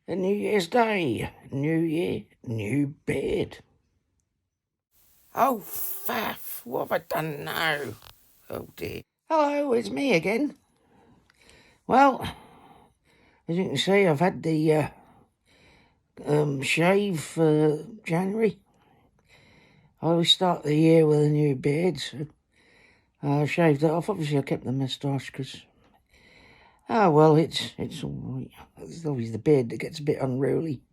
A New Year's Day, New Year, new bed. Oh, faff, what have I done now? Oh dear. Hello, it's me again. Well, as you can see, I've had the shave for January. I always start the year with a new beard, so I shaved it off. Obviously, I kept the moustache because, it's all right. It's always the beard that gets a bit unruly.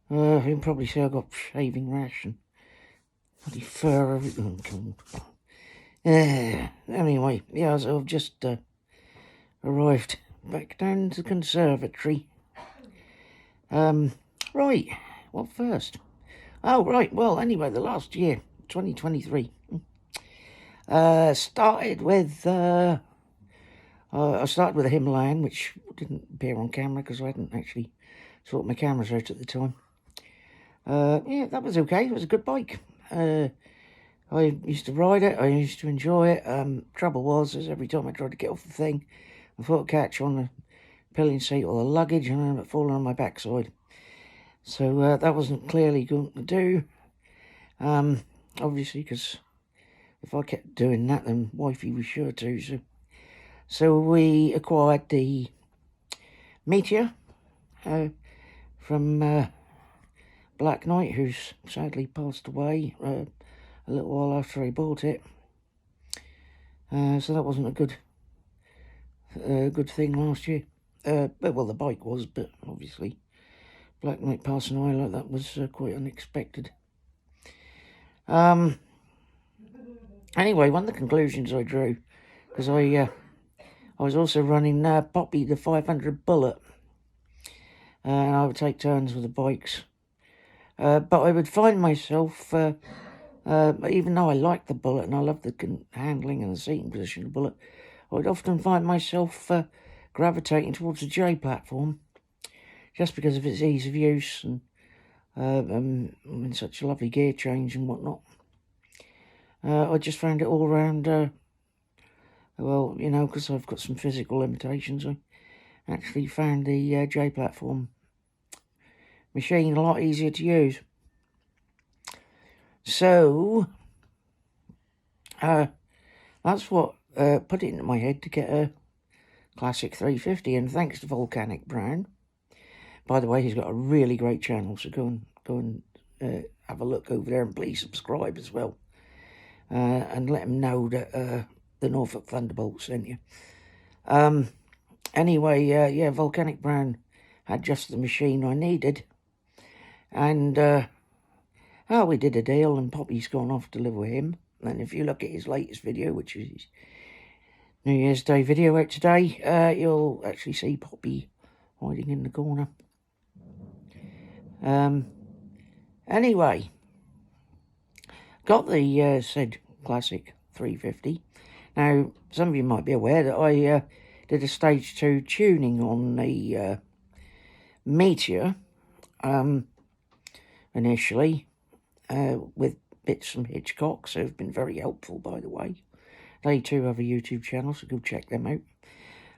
You can probably see I've got shaving rash and bloody fur, everything. Anyway, so I've just arrived back down to the conservatory. Right, what first? Oh, right, well, anyway, the last year, 2023, started with, I started with a Himalayan, which didn't appear on camera because I hadn't actually sorted my cameras out at the time. That was okay. It was a good bike. I used to ride it. I used to enjoy it. Trouble was, every time I tried to get off the thing, I thought I'd catch on the pillion seat or the luggage and I ended up falling on my backside. So that wasn't clearly going to do. Obviously, because if I kept doing that, then wifey was sure to. So we acquired the Meteor from Black Knight, who's sadly passed away a little while after I bought it. So that wasn't a good thing last year. Well, the bike was, but obviously Black Knight passing away like that was quite unexpected. Anyway, one of the conclusions I drew, because I was also running Poppy the 500 Bullet, and I would take turns with the bikes. But I would find myself, even though I liked the Bullet and I loved the handling and the seating position of the Bullet, I would often find myself gravitating towards the J platform, just because of its ease of use and in such a lovely gear change and whatnot. I just found it all around, because I've got some physical limitations, I actually found the J platform machine a lot easier to use. So, that's what put it into my head to get a classic 350, and thanks to Volcanic Brown. By the way, he's got a really great channel, so go and have a look over there, and please subscribe as well. And let him know that the Norfolk Thunderbolt sent you. Anyway, Volcanic Brown had just the machine I needed. And, we did a deal, and Poppy's gone off to live with him. And if you look at his latest video, which is his New Year's Day video out today, you'll actually see Poppy hiding in the corner. Anyway, got the said classic 350. Now, some of you might be aware that I did a stage 2 tuning on the Meteor initially with bits from Hitchcock, so it's been very helpful, by the way. They too have a YouTube channel, so go check them out.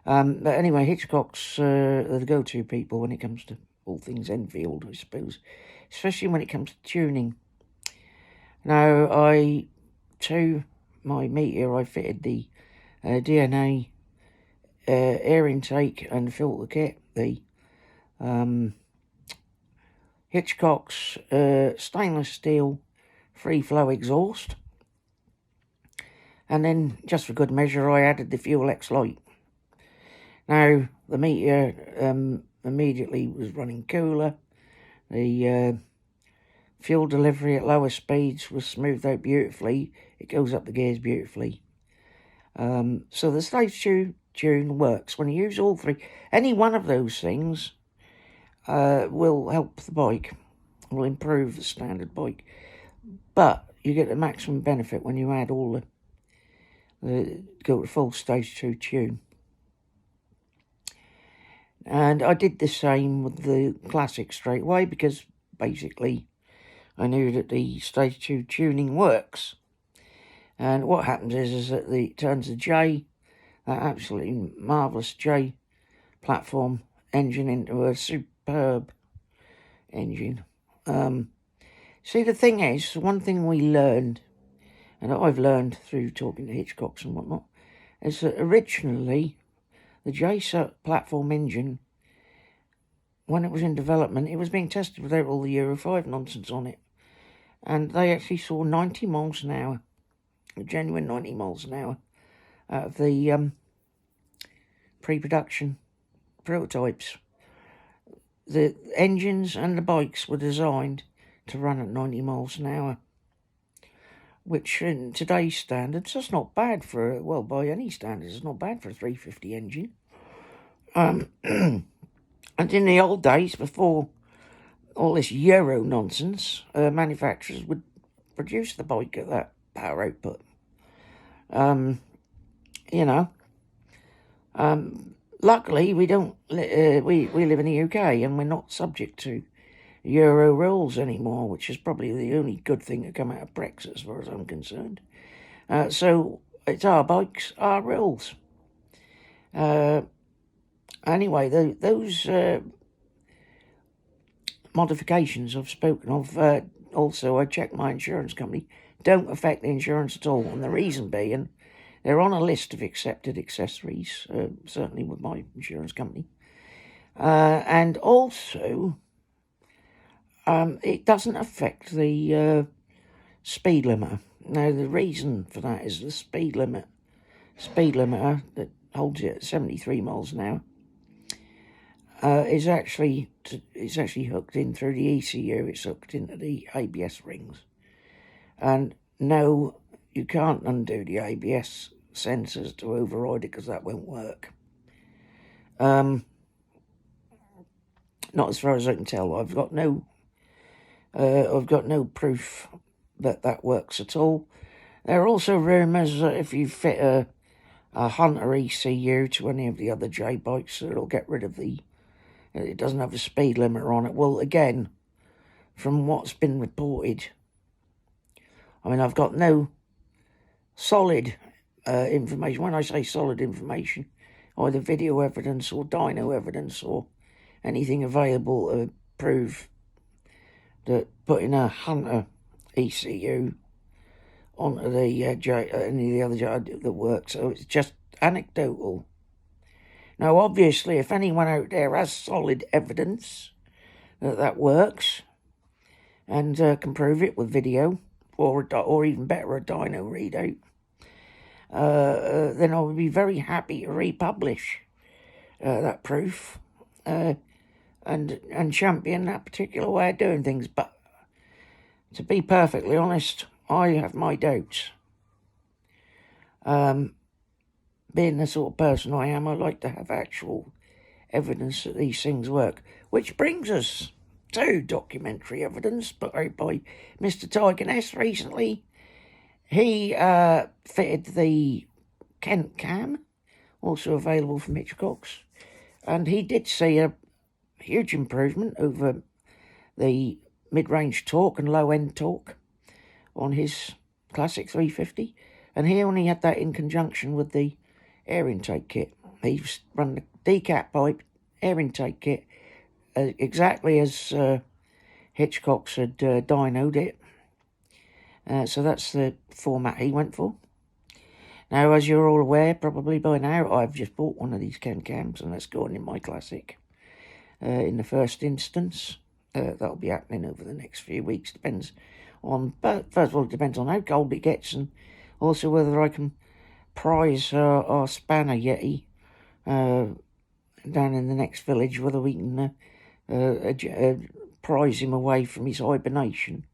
But anyway, Hitchcock's the go-to people when it comes to all things Enfield, I suppose, especially when it comes to tuning. Now, to my Meteor, I fitted the DNA air intake and filter kit, the Hitchcock's stainless steel free flow exhaust, and then just for good measure I added the Fuel X light. Now the Meteor immediately was running cooler, the fuel delivery at lower speeds was smoothed out beautifully, it goes up the gears beautifully. So the stage 2 tune works when you use all three. Any one of those things will help the bike, will improve the standard bike, but you get the maximum benefit when you add all go to full stage 2 tune. And I did the same with the classic straight away, because basically I knew that the stage 2 tuning works. And what happens is that it turns the J, that absolutely marvellous J platform engine, into a superb engine. See, the thing is, one thing we learned, and I've learned through talking to Hitchcocks and whatnot, is that originally the JSUT platform engine, when it was in development, it was being tested without all the Euro 5 nonsense on it. And they actually saw 90 miles an hour, a genuine 90 miles an hour, out of the pre-production prototypes. The engines and the bikes were designed to run at 90 miles an hour, which in today's standards, that's not bad for, well, by any standards, it's not bad for a 350 engine. And in the old days, before all this Euro nonsense, manufacturers would produce the bike at that power output. Luckily, we don't. We live in the UK, and we're not subject to Euro rules anymore, which is probably the only good thing to come out of Brexit, as far as I'm concerned. So it's our bikes, our rules. Anyway, those modifications I've spoken of, also I checked my insurance company, don't affect the insurance at all, and the reason being, they're on a list of accepted accessories, certainly with my insurance company. And also, it doesn't affect the speed limiter. Now, the reason for that is the speed limiter that holds it at 73 miles an hour is actually hooked in through the ECU. It's hooked into the ABS rings. And no, you can't undo the ABS sensors to override it, because that won't work. Not as far as I can tell. I've got no proof that works at all. There are also rumours that if you fit a Hunter ECU to any of the other J bikes, it'll get rid of it doesn't have a speed limiter on it. Well, again, from what's been reported, I mean, I've got no solid information. When I say solid information, either video evidence or dyno evidence or anything available to prove that putting a Hunter ECU onto the any of the other J that works. So it's just anecdotal. Now, obviously, if anyone out there has solid evidence that works and can prove it with video, or even better, a dyno readout, then I would be very happy to republish that proof and champion that particular way of doing things. But to be perfectly honest, I have my doubts. Being the sort of person I am, I like to have actual evidence that these things work. Which brings us to documentary evidence put out by Mr. Tiger Ness recently. He fitted the Kent cam, also available from Hitchcocks, and he did see a huge improvement over the mid-range torque and low-end torque on his classic 350, and he only had that in conjunction with the air intake kit. He run the decap pipe air intake kit exactly as Hitchcocks had dynoed it. So that's the format he went for. Now, as you're all aware, probably by now, I've just bought one of these Ken cams, and that's going in my classic in the first instance. That'll be happening over the next few weeks. Depends on, but first of all, it depends on how cold it gets, and also whether I can prize our spanner Yeti down in the next village, whether we can prize him away from his hibernation.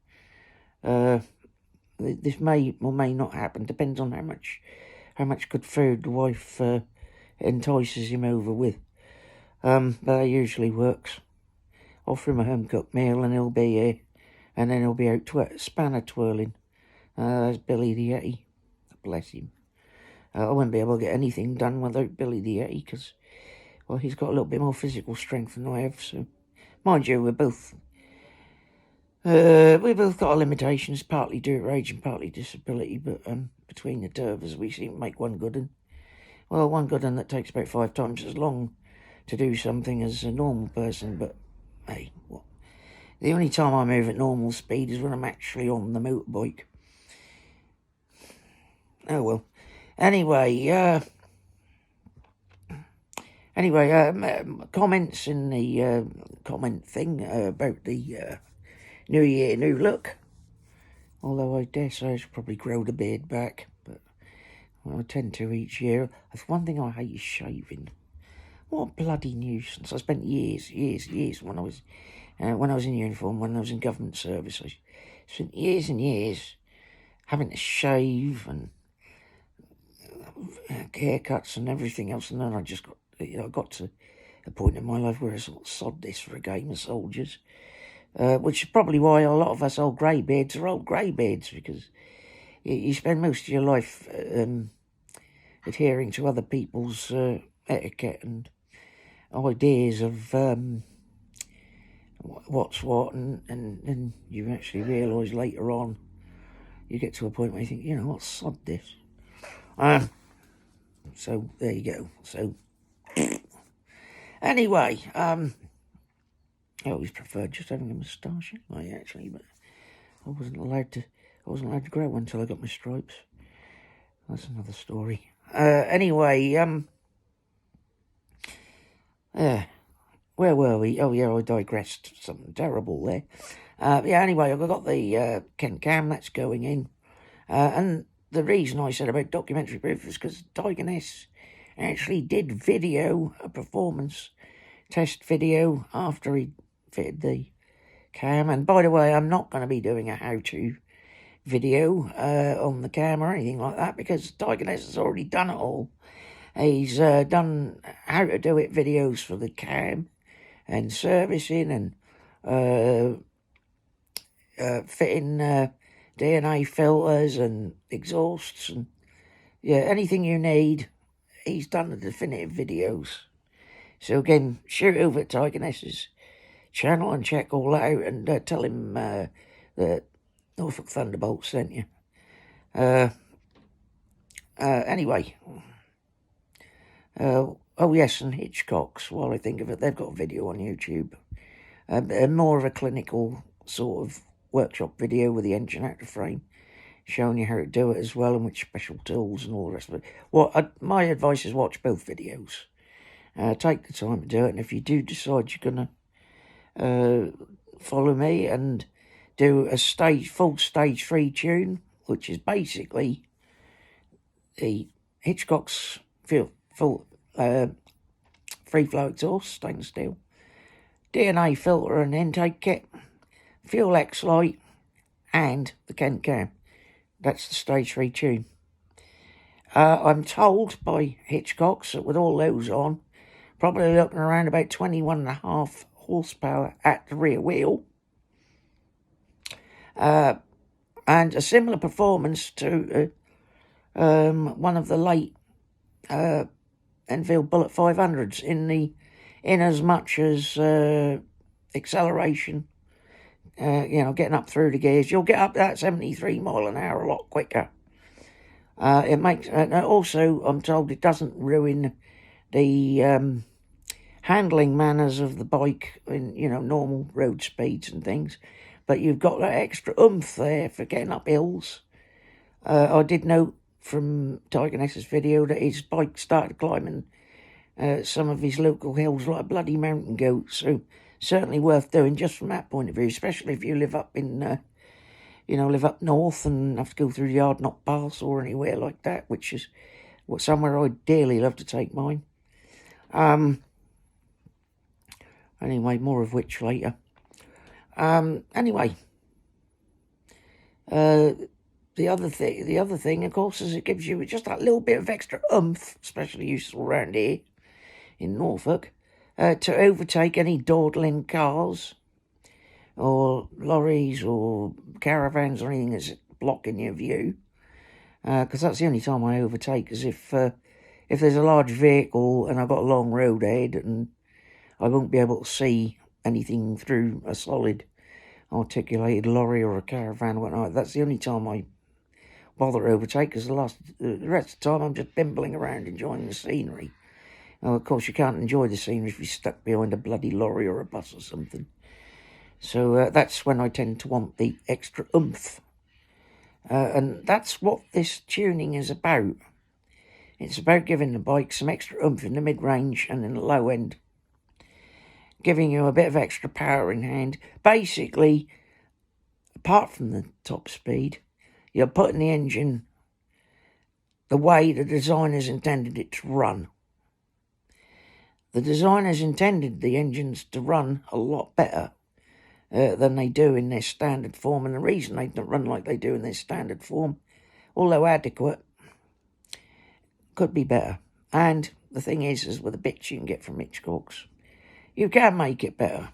This may or may not happen, depends on how much good food the wife entices him over with. But that usually works. Offer him a home-cooked meal and he'll be here, and then he'll be out spanner twirling. There's Billy the Yeti. Bless him. I wouldn't be able to get anything done without Billy the Yeti, because, well, he's got a little bit more physical strength than I have, so... Mind you, we both got our limitations, partly due to age and partly disability, but between the two of us, we seem to make one good one. Well, one good one that takes about 5 times as long to do something as a normal person, but hey, what? The only time I move at normal speed is when I'm actually on the motorbike. Oh well. Anyway, comments in the comment thing about the New Year, new look. Although I dare say I should probably grow the beard back, but I tend to each year. That's one thing I hate is shaving. What a bloody nuisance! I spent years when I was in uniform, when I was in government service. I spent years and years having to shave and haircuts and everything else, and then I just got to a point in my life where I sort of sod this for a game of soldiers. Which is probably why a lot of us old greybeards are old greybeards, because you spend most of your life adhering to other people's etiquette and ideas of what's what, and you actually realise later on, you get to a point where you think, what, sod this. So there you go. So anyway, I always preferred just having a moustache anyway, actually, but I wasn't allowed to grow one until I got my stripes. That's another story. Anyway, where were we? Oh yeah, I digressed. Something terrible there. Anyway, I've got the Kent Cam that's going in, and the reason I said about documentary proof is because Digoness actually did video a performance test video after he fitted the cam. And by the way, I'm not going to be doing a how-to video on the cam or anything like that, because Digoness has already done it all. He's done how to do it videos for the cam and servicing and fitting DNA filters and exhausts and anything you need. He's done the definitive videos. So again, shoot over to Digoness's channel and check all that out, and tell him that Norfolk Thunderbolt sent you. Anyway, oh yes, and Hitchcock's, while I think of it, they've got a video on YouTube. More of a clinical sort of workshop video with the engine out of frame, showing you how to do it as well, and which special tools and all the rest of it. My advice is watch both videos. Take the time to do it, and if you do decide you're going to follow me and do a full stage 3 tune, which is basically the Hitchcock's full free flow exhaust, stainless steel, DNA filter and intake kit, fuel X light, and the Kent Cam. That's the stage 3 tune. I'm told by Hitchcock's that with all those on, probably looking around about 21.5 horsepower at the rear wheel. And a similar performance to one of the late Enfield Bullet 500s in as much as acceleration, getting up through the gears. You'll get up that 73 mile an hour a lot quicker. It makes, also I'm told it doesn't ruin the handling manners of the bike in, normal road speeds and things, but you've got that extra oomph there for getting up hills. I did note from Digoness's video that his bike started climbing some of his local hills like a bloody mountain goat, so certainly worth doing just from that point of view, especially if you live up in, live up north and have to go through the Ardnott Pass or anywhere like that, which is somewhere I'd dearly love to take mine. Anyway, more of which later. Anyway, the other thing, of course, is it gives you just that little bit of extra oomph, especially useful around here in Norfolk, to overtake any dawdling cars or lorries or caravans or anything that's blocking your view. Because that's the only time I overtake, is if there's a large vehicle and I've got a long road ahead and I won't be able to see anything through a solid articulated lorry or a caravan or whatnot. That's the only time I bother overtake, because the rest of the time I'm just bimbling around enjoying the scenery. Well, of course, you can't enjoy the scenery if you're stuck behind a bloody lorry or a bus or something. So that's when I tend to want the extra oomph. And that's what this tuning is about. It's about giving the bike some extra oomph in the mid-range and in the low end. Giving you a bit of extra power in hand. Basically, apart from the top speed, you're putting the engine the way the designers intended it to run. The designers intended the engines to run a lot better than they do in their standard form. And the reason they don't run like they do in their standard form, although adequate, could be better. And the thing is with the bits you can get from Hitchcock's, you can make it better.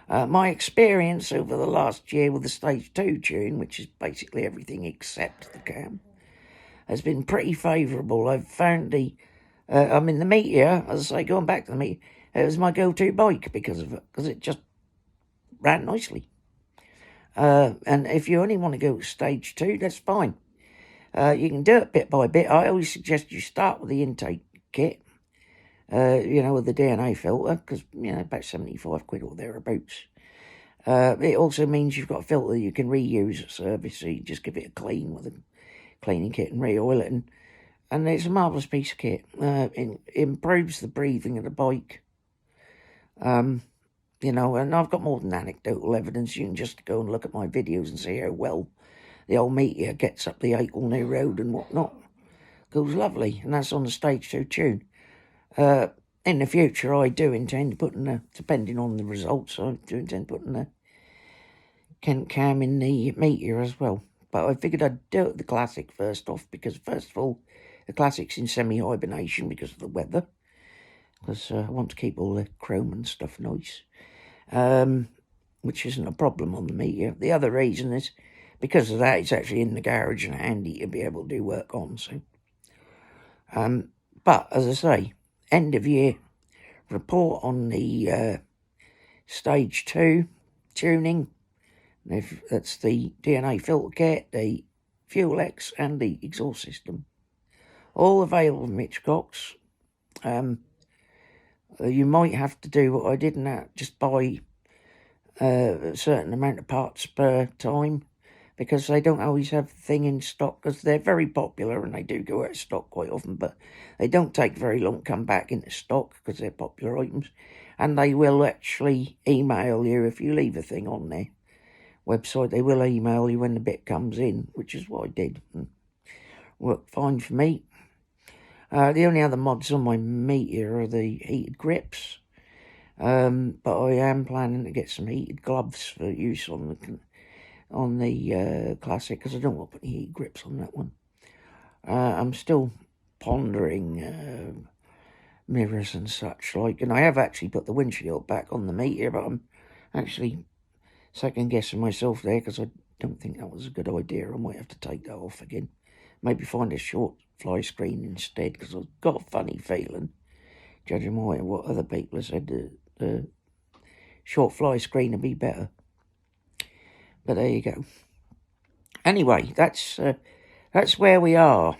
My experience over the last year with the Stage 2 tune, which is basically everything except the cam, has been pretty favourable. I've found the Meteor, as I say, going back to the Meteor, it was my go-to bike because of it, because it just ran nicely. And if you only want to go to Stage 2, that's fine. You can do it bit by bit. I always suggest you start with the intake kit, with the DNA filter, because, about 75 quid or thereabouts. It also means you've got a filter you can reuse at service, so you just give it a clean with a cleaning kit and re-oil it, and it's a marvellous piece of kit. It improves the breathing of the bike. And I've got more than anecdotal evidence. You can just go and look at my videos and see how well the old Meteor gets up the Acle New Road and whatnot. Goes lovely, and that's on the Stage 2 tune. In the future, I do intend putting, depending on the results, I do intend putting a Kent cam in the Meteor as well. But I figured I'd do it the Classic first off, because first of all, the Classic's in semi-hibernation because of the weather. Because I want to keep all the chrome and stuff nice. Which isn't a problem on the Meteor. The other reason is, because of that, it's actually in the garage and handy to be able to do work on. So, but, as I say, end of year report on the Stage 2 tuning. That's the DNA filter kit, the Fuel X, and the exhaust system. All available from Hitchcock's. You might have to do what I did, and that just buy a certain amount of parts per time, because they don't always have the thing in stock, because they're very popular and they do go out of stock quite often, but they don't take very long to come back into stock because they're popular items, and they will actually email you if you leave a thing on their website. They will email you when the bit comes in, which is what I did. Worked fine for me. The only other mods on my Meteor are the heated grips, but I am planning to get some heated gloves for use on the Classic, because I don't want to put any heated grips on that one. I'm still pondering mirrors and such like, and I have actually put the windshield back on the Meteor, but I'm actually second guessing myself there, because I don't think that was a good idea. I might have to take that off again. Maybe find a short fly screen instead, because I've got a funny feeling, judging by what other people have said, the short fly screen would be better. But there you go. Anyway, that's where we are.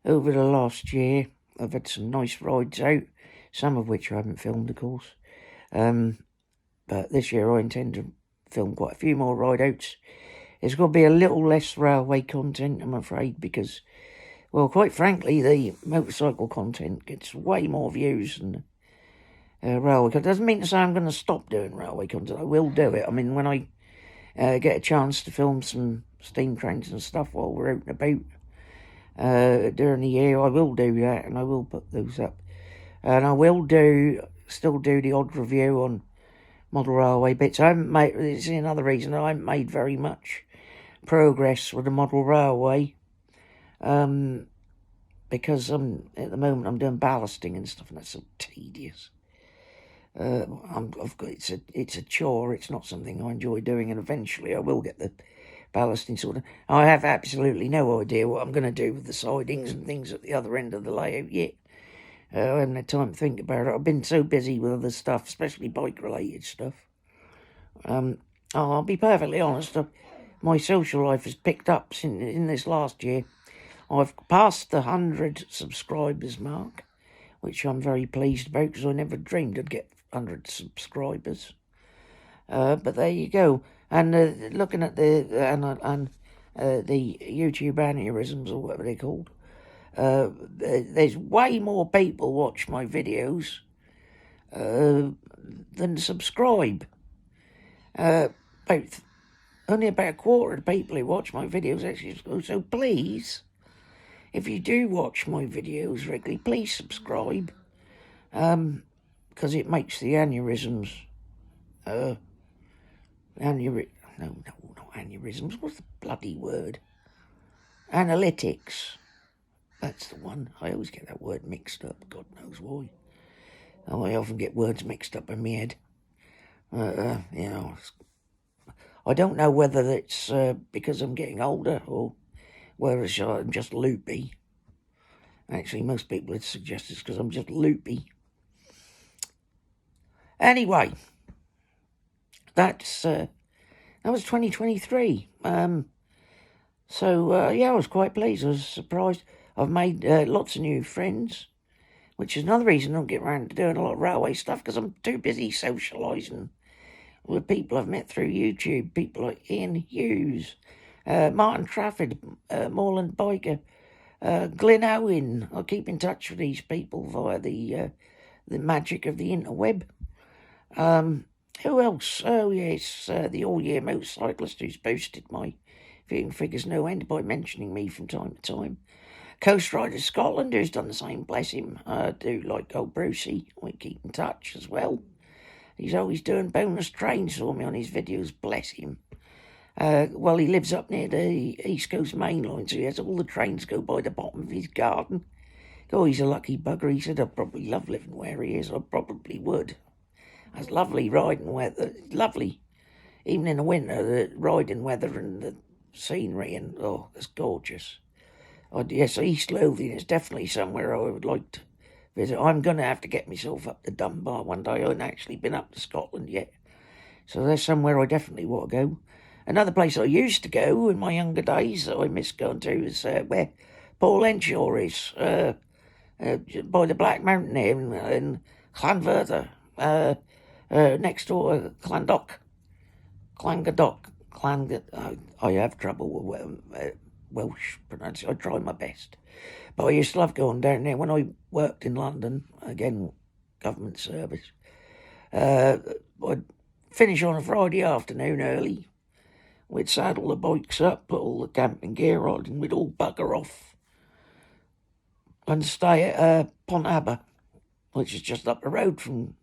Over the last year, I've had some nice rides out, some of which I haven't filmed, of course. But this year I intend to film quite a few more ride-outs. It's going to be a little less railway content, I'm afraid, because, well, quite frankly, the motorcycle content gets way more views than railway content. Doesn't mean to say I'm going to stop doing railway content. I will do it. I mean, when I get a chance to film some steam trains and stuff while we're out and about during the year, I will do that, and I will put those up. And I will still do the odd review on model railway bits. I haven't made, it's another reason I haven't made very much progress with the model railway, because at the moment I'm doing ballasting and stuff, and that's so tedious. It's a chore. It's not something I enjoy doing, and eventually I will get the ballasting sorted. I have absolutely no idea what I'm going to do with the sidings and things at the other end of the layout yet. I haven't had time to think about it. I've been so busy with other stuff, especially bike-related stuff. I'll be perfectly honest, my social life has picked up in this last year. I've passed the 100 subscribers mark. which I'm very pleased about because I never dreamed I'd get 100 subscribers. But there you go. And looking at the YouTube aneurysms, or whatever they're called, there's way more people watch my videos than subscribe. Only about a quarter of the people who watch my videos actually subscribe. So please, if you do watch my videos regularly, please subscribe, because it makes the aneurysms, not aneurysms, what's the bloody word? Analytics. That's the one. I always get that word mixed up, God knows why. I often get words mixed up in my head. I don't know whether it's because I'm getting older or whether I'm just loopy. Actually, most people would suggest it's because I'm just loopy. Anyway, that was 2023. I was quite pleased. I was surprised. I've made lots of new friends, which is another reason I don't get around to doing a lot of railway stuff, because I'm too busy socialising with people I've met through YouTube, people like Ian Hughes, Martin Trafford, Moreland Biker, Glyn Owen. I keep in touch with these people via the magic of the interweb. Who else? Oh, yes, the all-year motorcyclist who's boosted my viewing figures no end by mentioning me from time to time. Coast Rider Scotland, who's done the same, bless him. I do like old Brucey. We keep in touch as well. He's always doing bonus trains for me on his videos, bless him. He lives up near the East Coast Main Line, so he has all the trains go by the bottom of his garden. Oh, he's a lucky bugger. He said, I'd probably love living where he is. I probably would. That's lovely riding weather. Lovely. Even in the winter, the riding weather and the scenery, and it's gorgeous. Yes, East Lothian is definitely somewhere I would like to visit. I'm going to have to get myself up to Dunbar one day. I haven't actually been up to Scotland yet. So there's somewhere I definitely want to go. Another place I used to go in my younger days that I miss going to is where Paul Henshaw is, by the Black Mountain here in Llanfyrdr, next door Llandoch. I have trouble with Welsh pronunciation. I try my best. But I used to love going down there when I worked in London, again, government service. I'd finish on a Friday afternoon early. We'd saddle the bikes up, put all the camping gear on, and we'd all bugger off and stay at Pont Aber, which is just up the road from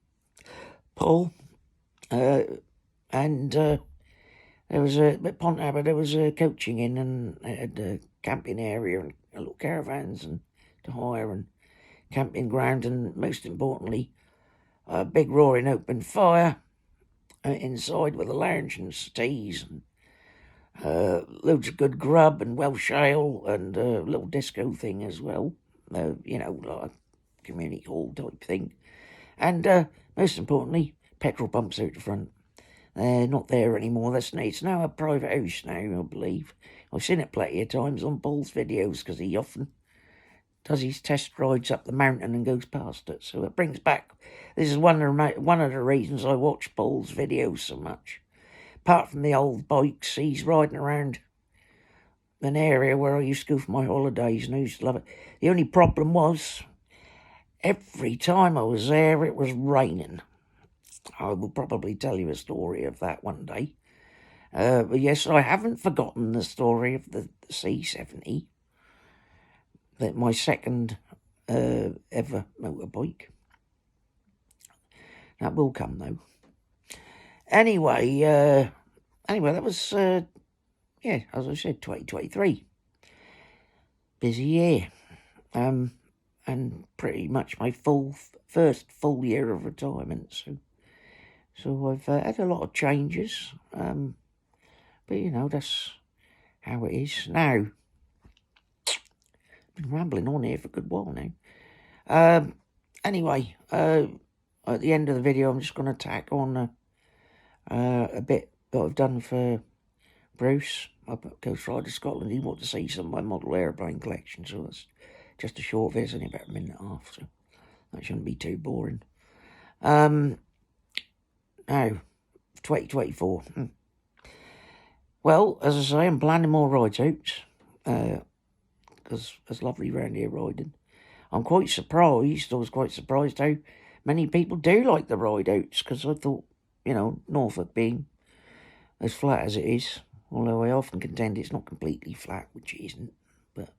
Paul. There was at Pont Aber, there was a coaching inn, and it had a camping area and little caravans and to hire and camping ground, and most importantly, a big roaring open fire inside with a lounge and settees and loads of good grub and Welsh ale and a little disco thing as well, like a community hall type thing. And most importantly, petrol pumps out the front. They're not there anymore. It's now a private house now, I believe. I've seen it plenty of times on Paul's videos because he often does his test rides up the mountain and goes past it. So it brings back... This is one of the reasons I watch Paul's videos so much. Apart from the old bikes, he's riding around an area where I used to go for my holidays and I used to love it. The only problem was, every time I was there, it was raining. I will probably tell you a story of that one day. But yes, I haven't forgotten the story of the C70. That my second ever motorbike. That will come though. Anyway, that was, as I said, 2023. Busy year. And pretty much my first full year of retirement. So I've had a lot of changes. But, that's how it is now. Been rambling on here for a good while now. Anyway, at the end of the video, I'm just going to tack on a bit that I've done for Bruce up at Coast Rider Scotland. He wanted to see some of my model aeroplane collection, so that's just a short video, only about a minute and a half. So That shouldn't be too boring. Now, 2024. Well, as I say, I'm planning more ride outs, because it's lovely round here riding. I'm quite surprised, I was quite surprised how many people do like the ride outs, because I thought, Norfolk being as flat as it is, although I often contend it's not completely flat, which it isn't, but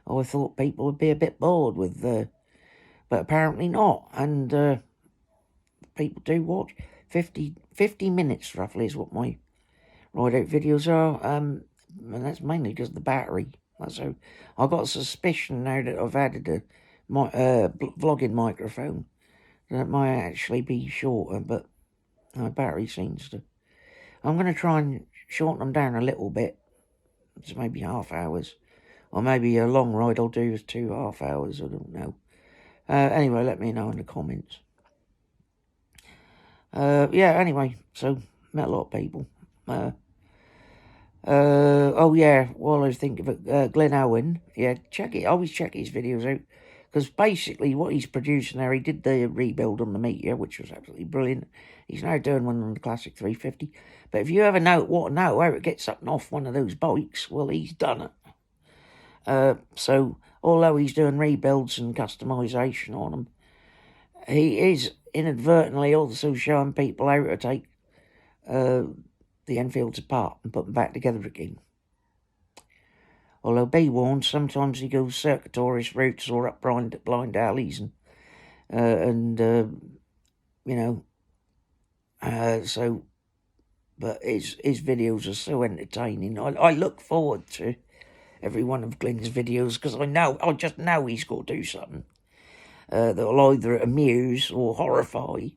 I thought people would be a bit bored with, but apparently not, and people do watch. 50 minutes roughly is what my ride-out videos are, and that's mainly because of the battery. So I've got a suspicion now that I've added a vlogging microphone that might actually be shorter, but my battery seems to... I'm going to try and shorten them down a little bit, to maybe half hours, or maybe a long ride I'll do is 2.5 hours, I don't know. Anyway, let me know in the comments. Anyway, so met a lot of people. Oh yeah, while I was thinking of it, Glenn Owen, yeah, always check his videos out, because basically what he's producing there, he did the rebuild on the Meteor, which was absolutely brilliant. He's now doing one on the Classic 350, but if you ever want to know how it gets up and off one of those bikes, well, he's done it. So, although he's doing rebuilds and customisation on them, he is inadvertently also showing people how to take the Enfields apart and put them back together again. Although be warned, sometimes he goes circuitous routes or up blind alleys but his videos are so entertaining. I look forward to every one of Glenn's videos, because I just know he's got to do something that'll either amuse or horrify.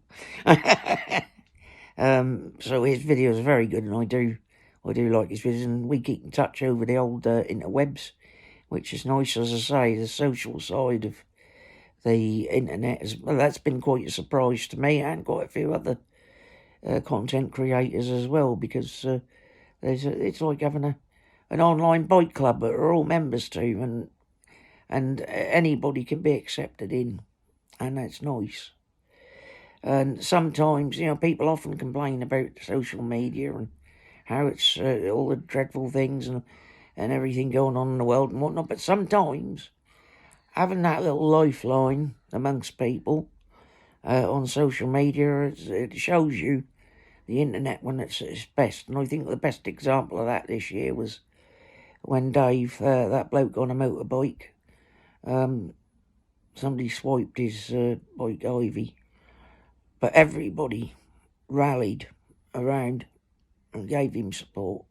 So his videos are very good, and I do like his videos, and we keep in touch over the old interwebs, which is nice. As I say, the social side of the internet that's been quite a surprise to me, and quite a few other content creators as well, because it's like having an online bike club that are all members to, and anybody can be accepted in, and that's nice. And sometimes, people often complain about social media and how it's all the dreadful things and everything going on in the world and whatnot. But sometimes having that little lifeline amongst people on social media, it shows you the internet when it's its best. And I think the best example of that this year was when Dave, that bloke on a motorbike, somebody swiped his bike Ivy. But everybody rallied around and gave him support.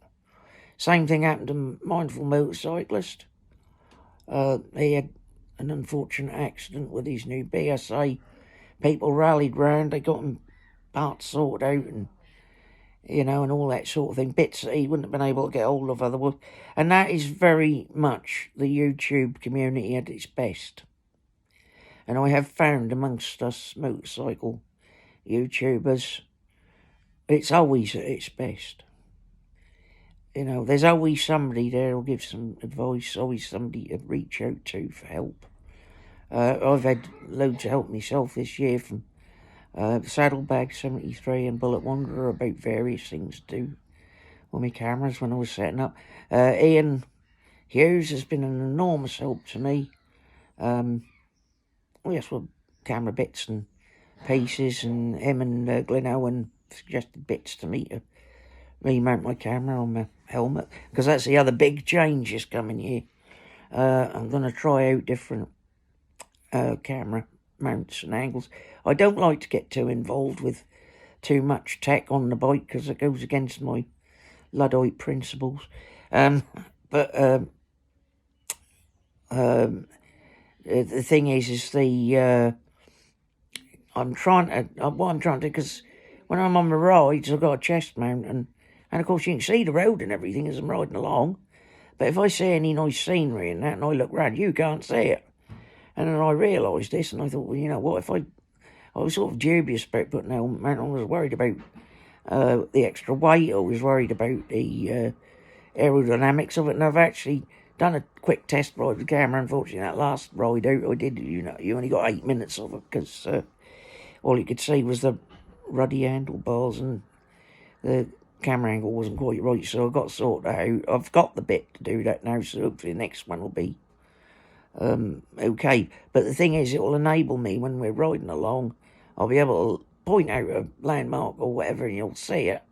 Same thing happened to Mindful Motorcyclist. He had an unfortunate accident with his new BSA. People rallied round, they got him parts sorted out and all that sort of thing. Bits that he wouldn't have been able to get hold of otherwise. And that is very much the YouTube community at its best. And I have found amongst us motorcycle YouTubers, it's always at its best. There's always somebody there who'll give some advice, always somebody to reach out to for help. I've had loads of help myself this year from Saddlebag 73 and Bullet Wanderer about various things to do with my cameras when I was setting up. Ian Hughes has been an enormous help to me. Camera bits and pieces, and him and Glenn Owen suggested bits to me to remount my camera on my helmet, because that's the other big change this coming year. I'm going to try out different camera mounts and angles. I don't like to get too involved with too much tech on the bike, because it goes against my Luddite principles. The thing is what I'm trying to do, because when I'm on my rides, I've got a chest mount, and of course you can see the road and everything as I'm riding along, but if I see any nice scenery and that, and I look round, you can't see it. And then I realised this, and I thought, well, you know what, if I was sort of dubious about putting a helmet mount. I was worried about the extra weight, I was worried about the aerodynamics of it, and I've actually done a quick test ride with the camera. Unfortunately, that last ride out I did, you only got 8 minutes of it because all you could see was the ruddy handlebars and the camera angle wasn't quite right, so I got sorted out. I've got the bit to do that now, so hopefully the next one will be okay. But the thing is, it will enable me when we're riding along, I'll be able to point out a landmark or whatever and you'll see it.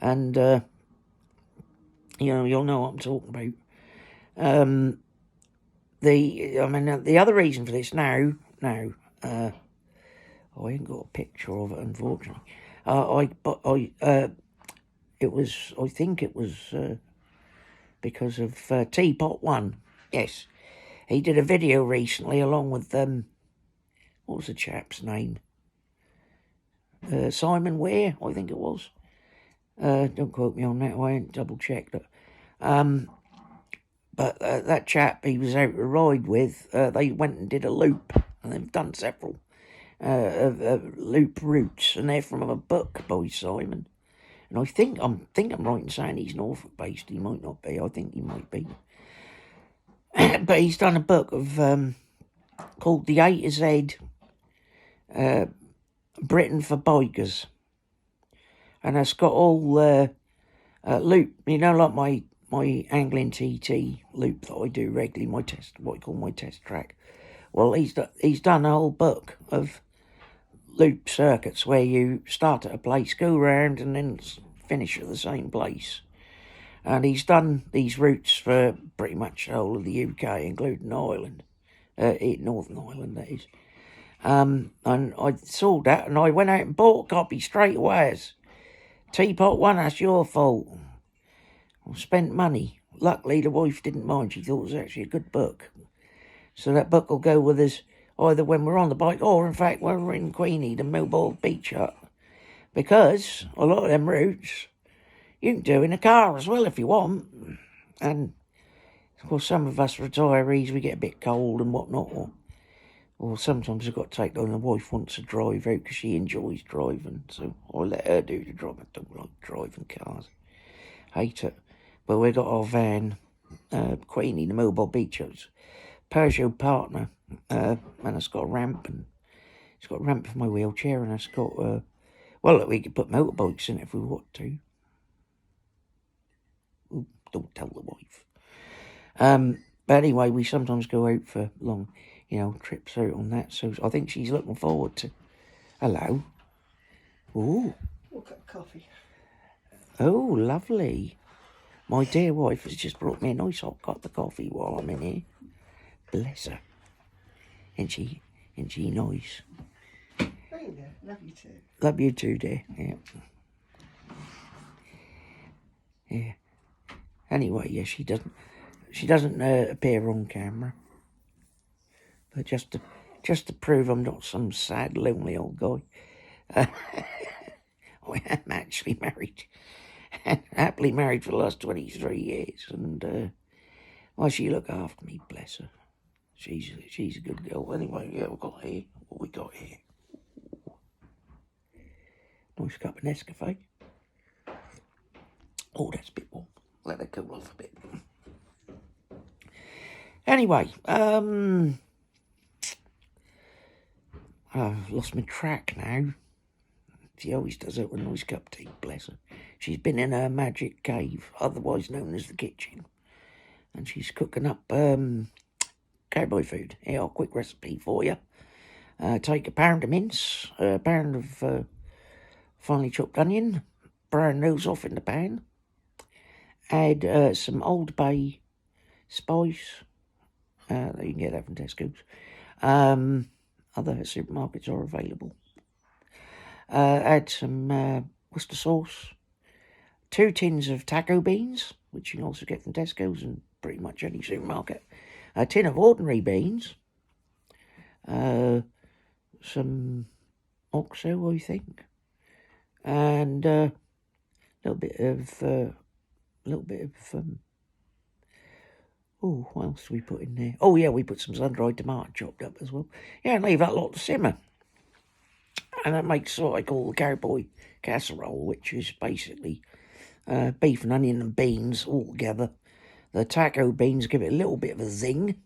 And, you'll know what I'm talking about. The other reason for this now, I ain't got a picture of it, unfortunately. I think it was because of Teapot One. Yes, he did a video recently along with what was the chap's name? Simon Ware, I think it was. Don't quote me on that. I ain't double checked it. But that chap he was out to ride with, they went and did a loop, and they've done several loop routes, and they're from a book by Simon. And I think I'm right in saying he's Norfolk based. He might not be. I think he might be. But he's done a book of called The A to Z Britain for Bikers, and it's got all loop. Like my angling TT loop that I do regularly. My test, what I call my test track. Well, he's done a whole book of loop circuits where you start at a place, go round, and then finish at the same place. And he's done these routes for pretty much the whole of the UK, including Ireland, Northern Ireland, that is. And I saw that, and I went out and bought a copy straight away. As Teapot One, that's your fault. I spent money. Luckily, the wife didn't mind. She thought it was actually a good book. So that book will go with us either when we're on the bike or, in fact, when we're in Queenie, the Millboard Beach Hut. Because a lot of them routes you can do in a car as well if you want. And, of course, some of us retirees, we get a bit cold and whatnot. Or sometimes I've got to take on the wife wants to drive out because she enjoys driving. So I let her do the driving. I don't like driving cars. Hate it. But we've got our van, Queenie, the Millboard Beach Hut. Peugeot partner, and it's got a ramp, and it's got a ramp for my wheelchair, and it's got, look, we could put motorbikes in it if we want to. Ooh, don't tell the wife. But anyway, we sometimes go out for long, trips out on that, so I think she's looking forward to. Hello. Ooh. We'll get coffee. Oh, lovely. My dear wife has just brought me a nice hot cup of coffee while I'm in here. Bless her. And she nice. Thank you. Love you too. Love you too, dear. Yeah. Yeah. Anyway, yeah, she doesn't appear on camera. But just to prove I'm not some sad, lonely old guy. I am actually married. Happily married for the last 23 years. And, she look after me, bless her. She's a good girl. Anyway, yeah, what we got here. Nice cup of Nescafe. Oh, that's a bit warm. Let it cool off a bit. Anyway, I've lost my track now. She always does it with a nice cup of tea, bless her. She's been in her magic cave, otherwise known as the kitchen. And she's cooking up cowboy food. Here, a quick recipe for you. Take a pound of mince, a pound of finely chopped onion, brown those off in the pan. Add some Old Bay spice. You can get that from Tesco's. Other supermarkets are available. Add some Worcester sauce. 2 tins of taco beans, which you can also get from Tesco's and pretty much any supermarket. A tin of ordinary beans. Some oxo, I think. And a little bit of what else do we put in there? Oh yeah, we put some sun-dried tomato chopped up as well. Yeah, and leave that lot to simmer. And that makes what I call the cowboy casserole, which is basically beef and onion and beans all together. The taco beans give it a little bit of a zing.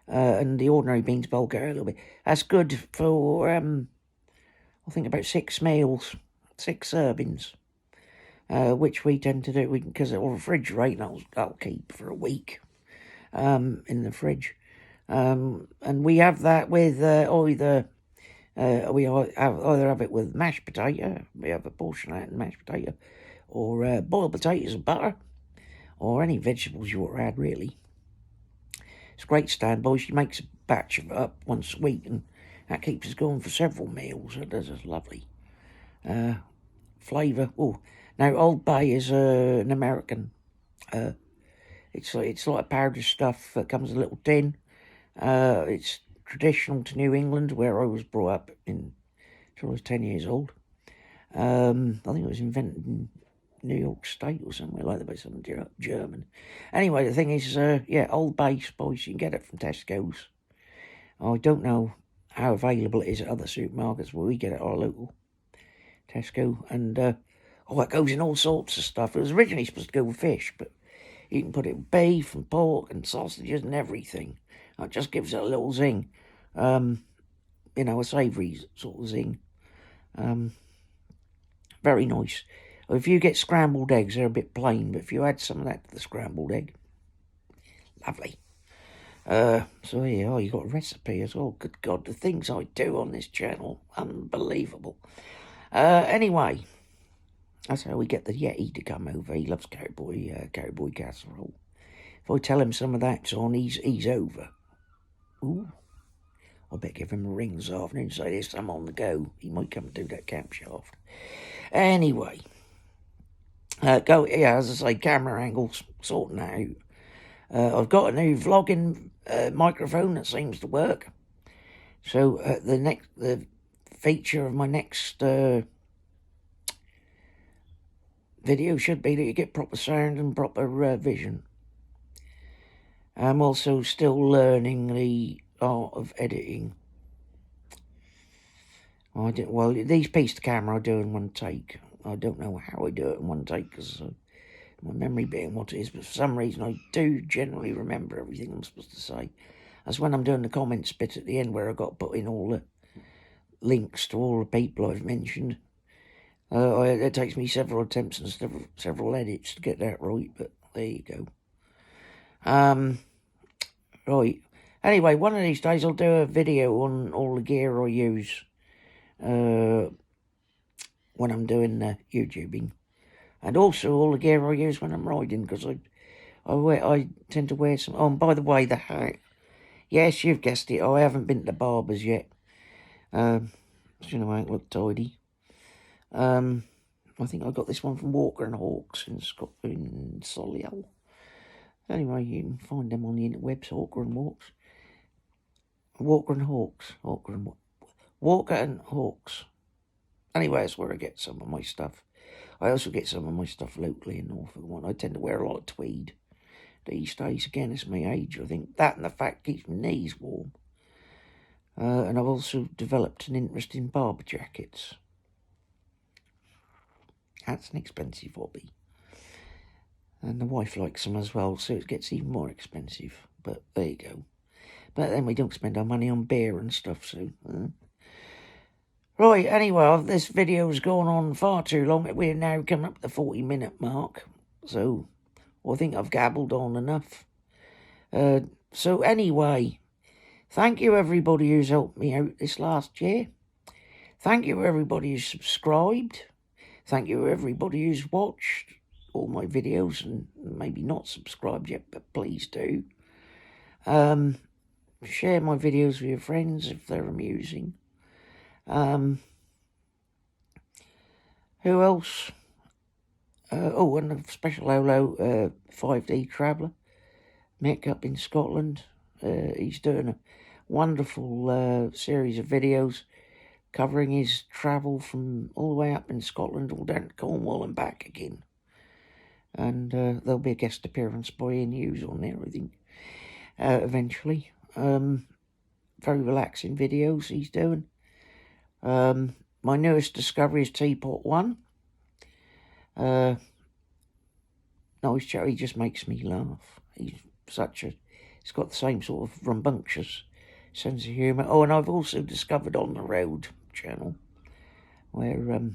And the ordinary beans bulk out a little bit. That's good for, I think about 6 meals, 6 servings. Which we tend to do, because it will refrigerate, and that'll keep for a week in the fridge. And we have that with either have it with mashed potato. We have a portion of that in mashed potato, or boiled potatoes and butter, or any vegetables you want to add, really. It's great standby. She makes a batch of it up once a week, and that keeps us going for several meals. It does. It's lovely. Flavour. Oh, now Old Bay is an American. It's like a powder stuff that comes in a little tin. It's traditional to New England, where I was brought up until I was 10 years old. I think it was invented in New York State or somewhere like that by some German. Anyway, the thing is, Old Bay spice, you can get it from Tesco's. I don't know how available it is at other supermarkets, but we get it at our local Tesco. And, it goes in all sorts of stuff. It was originally supposed to go with fish, but you can put it with beef and pork and sausages and everything. It just gives it a little zing. A savoury sort of zing. Very nice. If you get scrambled eggs, they're a bit plain, but if you add some of that to the scrambled egg, lovely. You got a recipe as well. Good God, the things I do on this channel, unbelievable. Anyway, that's how we get the Yeti to come over. He loves cowboy casserole. If I tell him some of that's on, he's over. Ooh, I bet give him a ring this afternoon and say there's some on the go. He might come and do that camshaft. Anyway, as I say, camera angles, sorting that out. I've got a new vlogging microphone that seems to work. So the feature of my next video should be that you get proper sound and proper vision. I'm also still learning the art of editing. These pieces of camera I do in one take. I don't know how I do it in one take because my memory being what it is, but for some reason I do generally remember everything I'm supposed to say. That's when I'm doing the comments bit at the end where I've got to put in all the links to all the people I've mentioned. It takes me several attempts and several edits to get that right, but there you go. Right. Anyway, one of these days I'll do a video on all the gear I use when I'm doing YouTubing, and also all the gear I use when I'm riding, because I tend to wear some. Oh, and by the way, the hat. Yes, you've guessed it. I haven't been to the barber's yet. I ain't look tidy. I think I got this one from Walker and Hawks in Solihull. Anyway, you can find them on the interwebs, Walker and Hawks. Walker and Hawks. Anyway, that's where I get some of my stuff. I also get some of my stuff locally in Norfolk. I tend to wear a lot of tweed these days. Again, it's my age, I think. That and the fact keeps my knees warm. And I've also developed an interest in barber jackets. That's an expensive hobby. And the wife likes them as well, so it gets even more expensive. But there you go. But then we don't spend our money on beer and stuff, so... Right, anyway, this video's gone on far too long. We're now coming up to the 40-minute mark. So, I think I've gabbled on enough. So anyway, thank you everybody who's helped me out this last year. Thank you everybody who's subscribed. Thank you everybody who's watched all my videos and maybe not subscribed yet, but please do. Share my videos with your friends if they're amusing. Who else? And a special hello, 5D Traveller, Mick up in Scotland. He's doing a wonderful series of videos covering his travel from all the way up in Scotland, all down to Cornwall and back again. And there'll be a guest appearance by Ian Hughes on there, I think, eventually. Very relaxing videos he's doing. My newest discovery is Teapot 1. nice chap. He just makes me laugh. He's got the same sort of rambunctious sense of humour. Oh, and I've also discovered On the Road channel where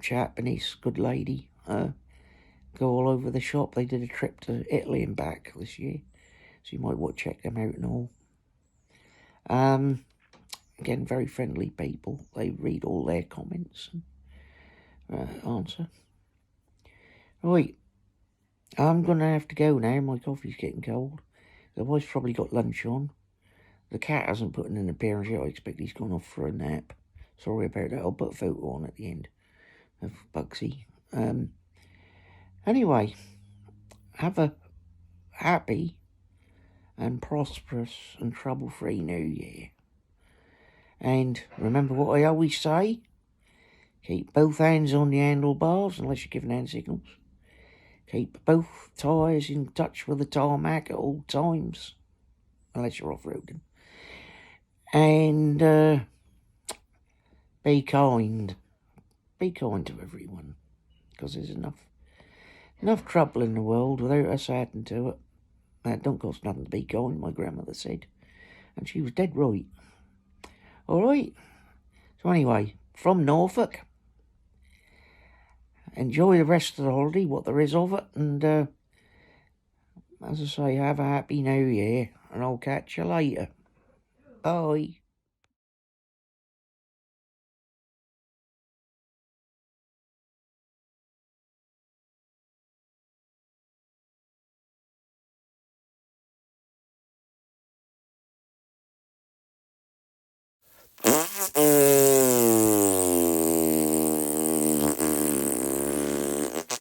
chap and his good lady go all over the shop. They did a trip to Italy and back this year, so you might want to check them out and all. Again, very friendly people. They read all their comments and answer. Right, I'm going to have to go now. My coffee's getting cold. The wife's probably got lunch on. The cat hasn't put in an appearance yet. I expect he's gone off for a nap. Sorry about that. I'll put a photo on at the end of Bugsy. Anyway, have a happy and prosperous and trouble-free New Year. And remember what I always say, keep both hands on the handlebars unless you're giving hand signals. Keep both tyres in touch with the tarmac at all times, unless you're off-roading. And be kind. Be kind to everyone, because there's enough trouble in the world without us adding to it. It don't cost nothing to be kind, my grandmother said. And she was dead right. All right. So anyway, from Norfolk, enjoy the rest of the holiday, what there is of it. And as I say, have a happy New Year. And I'll catch you later. Bye.